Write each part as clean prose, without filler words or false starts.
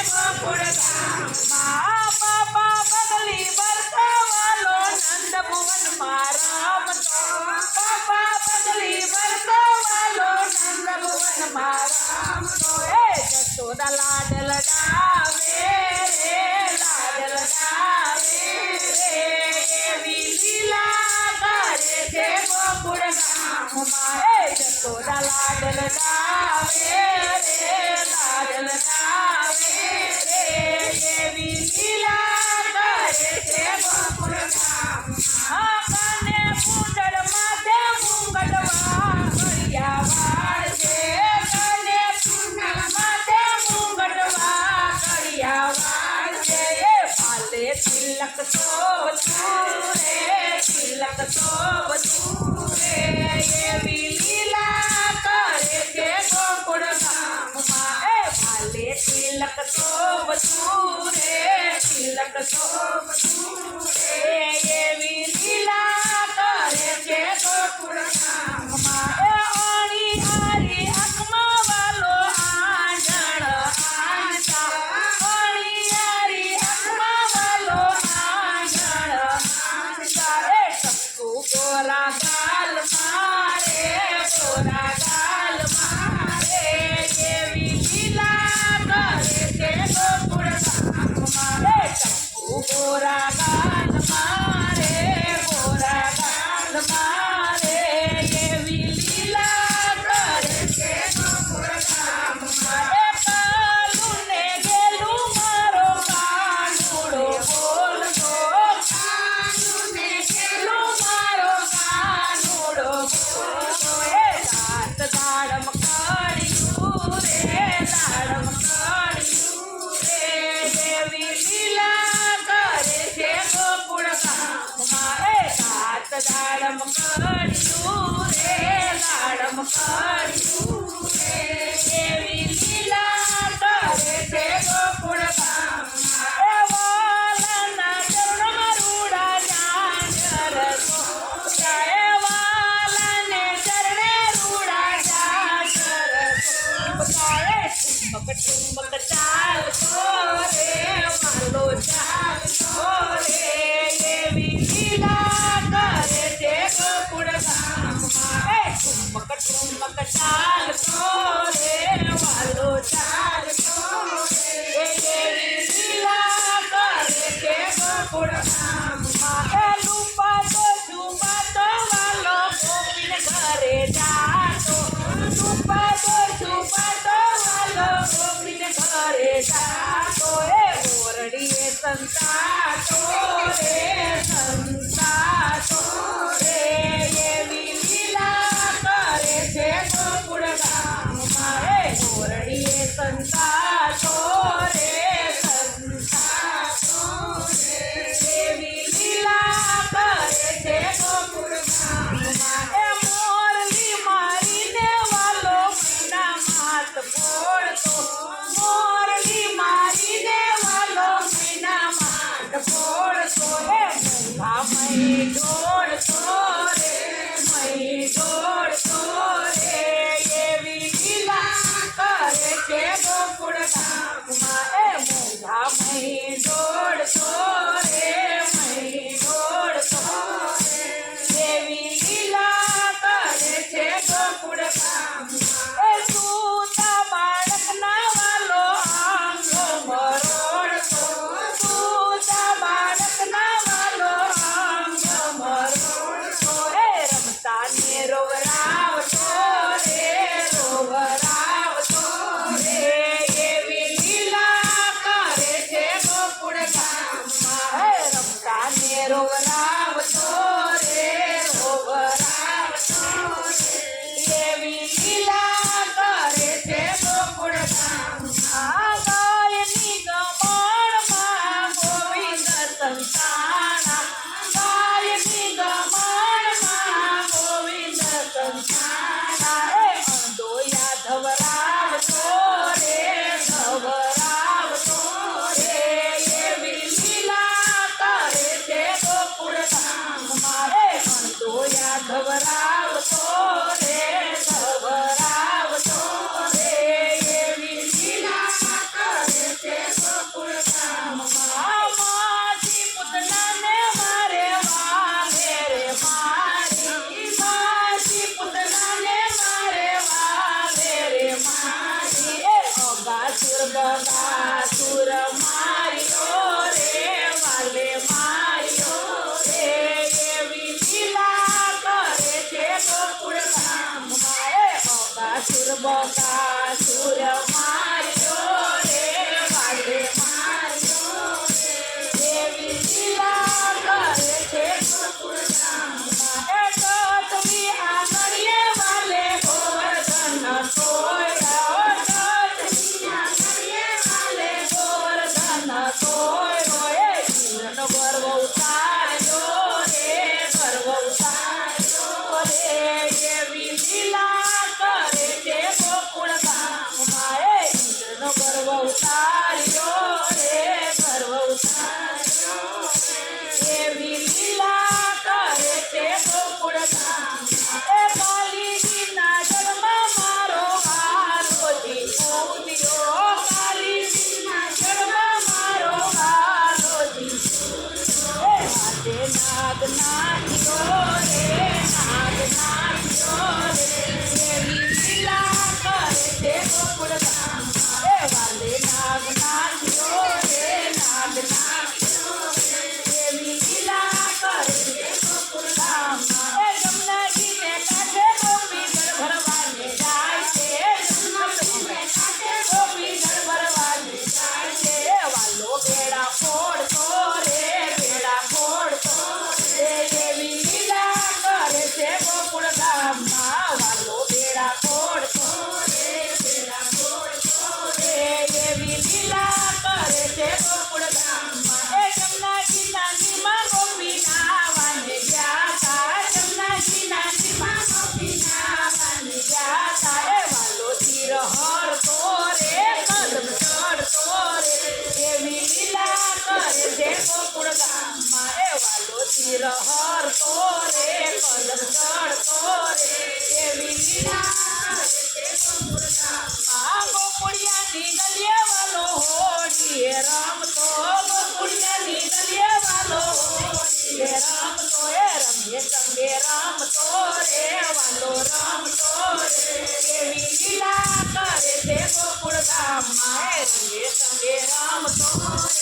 ગોકુળ ગામમાં બાપા પગલી બરસાવાલો નંદ ભુવનમાં રમતો બાપા પગલી બરસાવાલો નંદ ભુવનમાં રમતો જશોદા લાડ લડાવે રે લાડ લડાવે રે એવી લીલા કરે છે ગોકુળ ગામમાં જશોદા લાડ લડાવે રે લાડ લડાવે રે એવી લીલા કરે છે ગોકુળ ગામમાં કાને પૂંડળ માથે મુંગટવા કળિયા વાળશે કાને પૂંડળ માથે મુંગટવા કળિયા વાળશે પાલે તિલક તો રે તિલક તો રે એવી લીલા કરે છે ગોકુળ ગામમાં પાલે તિલક તો રે તિલક તો રે એવી લીલા કરે છે ગોકુળ ગામમાં આણી હારી આંખમાં વાલો આંજણ આંચા આણી હારી આંખમાં વાલો આંજણ આંચા ટપકુ ગોરા ગાલ મારે ગોરા ગાલ મારે એવી લીલા કરે છે ગોકુળ ગામમાં ટપકુ ગોરા ગાલ મારે ગોરા ગાલ મારે એવી લીલા કરે છે ગોકુળ ગામમાં કાલું ને ગેલું મારો કાનુડો બોલતો કાલું ને ગેલું મારો કાનુડો બોલતો દાંત દાડમ કાઢ્યું રે દાડમ કાઢ્યું રે એવી લીલા કરે છે ગોકુળ ગામમાં દાંત દાડમ કાઢ્યું રે દાડમ કાઢ્યું રે એવી લીલા કરે છે ગોકુળ ગામમાં વાલના ચરણમાં રૂડા ઝાંઝર સોંપતા વાલને ચરણે રૂડા ઝાંઝર સોંપતા ઠુમક ઠુમક ચાલતો રે માલો ચાલતો રે એવી લીલા કરે છે ગોકુળ ગામમાં ઠુમક ઠુમક ચાલતો રે માલો ચાલતો રે એવી લીલા કરે છે ગોકુળ ગામમાં લૂંપાતો છુપાતો વાલો ગોપીને ઘરે જાતો લૂંપાતો છુપાતો વાલો ગોપીને ઘરે જાતો મોરડીએ સંતાતો રે સંતાતો રે એવી લીલા કરે છે ગોકુળ ગામમાં મોરડીએ સંતાતો રે સંતાતો રે એવી લીલા કરે છે ગોકુળ ગામમાં મોરલી મારીને વાલો મૈના માત ફોડતો મોરલી મારીને વાલો મૈના માત ફોડતો મહી દોડતો રે મહી દોડતો રે એવી લીલા કરે છે ગોકુળ બગાસુર માર્યો રે વાલે માર્યો રે એવી લીલા કરે છે ગોકુળ ગામમાં એ બગાસુર માર્યો રે વાલે માર્યો રે એવી લીલા કરે છે ગોકુળ ગામમાં એ ટોટવી આંગળીએ વાલે ગોવર્ધન તોય ટોટવી આંગળીએ વાલે ગોવર્ધન તોય એ જીવન ગર્વ ઉતાર્યો રે ગર્વ ઉતાર્યો રે એવી લીલા કરે છે ગોકુળ ગામમાં એ ઇન્દ્રનો ગર્વ ઉતાર્યો રે ગર્વ ઉતાર્યો એવી લીલા કરે છે ગોકુળ ગામમાં એ કાલીજીના જન્મમાં મારો હારોજી પૂજ્યો કાલીજીના જન્મમાં મારો હારોજી એ હાથે નાગ નાચ્યો રે નાગ નાચ્યો રે એવી લીલા કરે છે ગોકુળ ગામમાં એ વાલે નાગ નાચ્યો રે નાગ નાચ્યો રે એવી લીલા કરે છે ગોકુળ ગામમાં એ જમનાજીને કાંઠે ગોપી જળ ભરવાને જાય છે જમનાજીને કાંઠે ગોપી જળ ભરવાને જાય છે એ વાલો બેડા ફોડતો રે બેડા ફોડતો રે એવી લીલા કરે છે ગોકુળ ગામમાં વાલો બેડા ફોડતો રે બેડા ફોડતો રે એવી લીલા કરે છે ગોકુળ ગામમાં એ જમનાજીના નીમાં ગોપી નાવાને ગયા તા જમનાજીના નીમાં ગોપી નાવાને ગયા તા એ વાલો તીર હરતો રે કદમ ચડતો રે એવી લીલા કરે છે ગોકુળ ગામમાં એ વાલો તીર હરતો રે કદમ ચડતો રે એવી લીલા કરે છે ગોકુળ ગામમાં ગોકુળિયાની ગલીએ વાલો હોડીએ રમતો ગોકુળિયાની ગલીએ વાલો હોડીએ રમતો એ રમીએ સંગે રમતો રે વાલો રમતો રે એવી લીલા કરે છે ગોકુળ ગામમાં એ રમીએ સંગે રમતો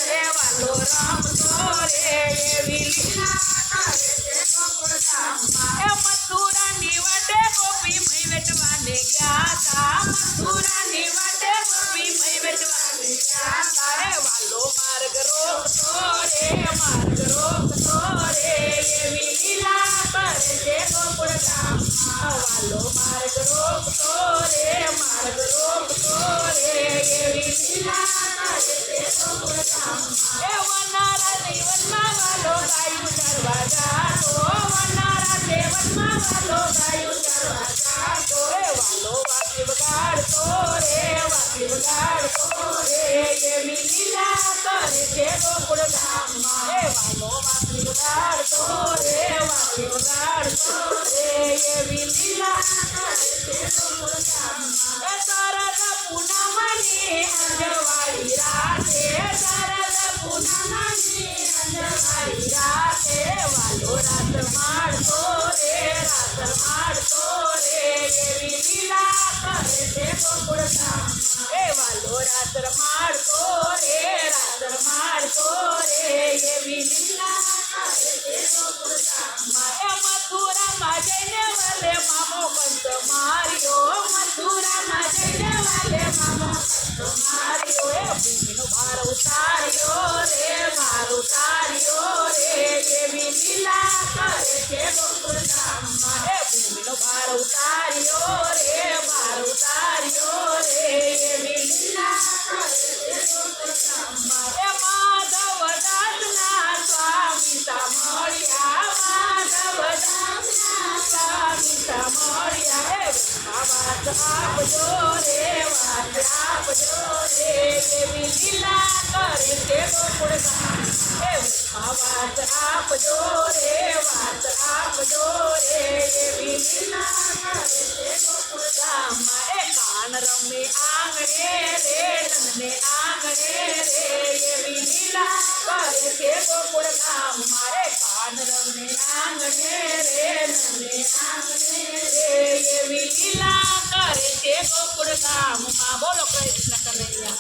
રે વાલો રમતો રે એવી લીલા કરે છે ગોકુળ ગામમાં એ મથુરાની વાટે ગોપી મય વેટવાને ગયા તા મથુરાની વાટે ગોપી મય વેટવાને ગયા તા એ વાલો માર્ગ રોકતો રે માર્ગ રોકતો રે એવી લીલા કરે છે ગોકુળ ગામમાં વાલો માર્ગ રોકતો રે માર્ગ રોકતો રે એવી લીલા કરે છે ગોકુળ ગામમાં એ વનારાની વનમાં વાલો ગાયું ચરવા જાતો વનારા વનમાં વાલો ગાયું ચરવા જાતો એ વાલો વાપી વગાડતો રે વાપી વગાડતો રે એવી લીલા કરે છે ગોકુળ ગામમાં એ વાલો વાપી વગાડતો રે વાપી વગાડતો રે એવી લીલા કરે છે ગોકુળ ગામમાં એ શરદ પૂનમની અંજવાળી રાતે શરદ પૂનમની અંજવાળી રાતે વાલો રાત માડતો રે રાત માડતો રે એવી લીલા કરે છે ગોકુળ ગામમાં એ વાલો રાત માડતો રે રાત માડતો રે એવી લીલા કરે છે ગોકુળ ગામમાં એ મથુરામાં જઈને વાલે મામો કંસ માર્યો મથુરામાં જઈને વાલે મામો કંસ માર્યો એ ભૂમિનો ભાર ઉતાર્યો રે ભાર ઉતાર્યો રે એવી લીલા કરે છે ગોકુળ ગામમાં એ ભૂમિનો ભાર ઉતાર્યો રે ભાર ઉતાર્યો રે એવી લીલા કરે છે ગોકુળ ગામમાં એ માધવ દાસના સ્વામી સામળ્યા માધવ દાસના સ્વામી સામળ્યા એ વાત આપજો રે વાત આપજો રે એવી લીલા કરે છે ગોકુળ ગામમાં એ વાત આપજો રે વાત આપજો રે એવી લીલા કરે છે ગોકુળ ગામમાં એ કાન રમે આંગણે રે નંદને આંગણે રે એવી લીલા કરે છે ગોકુળ ગામમાં એ કાન રમે આંગણે રે નંદને આંગણે રે એવી લીલા કરે છે ગોકુળ ગામમાં બોલો કૃષ્ણ કનૈયા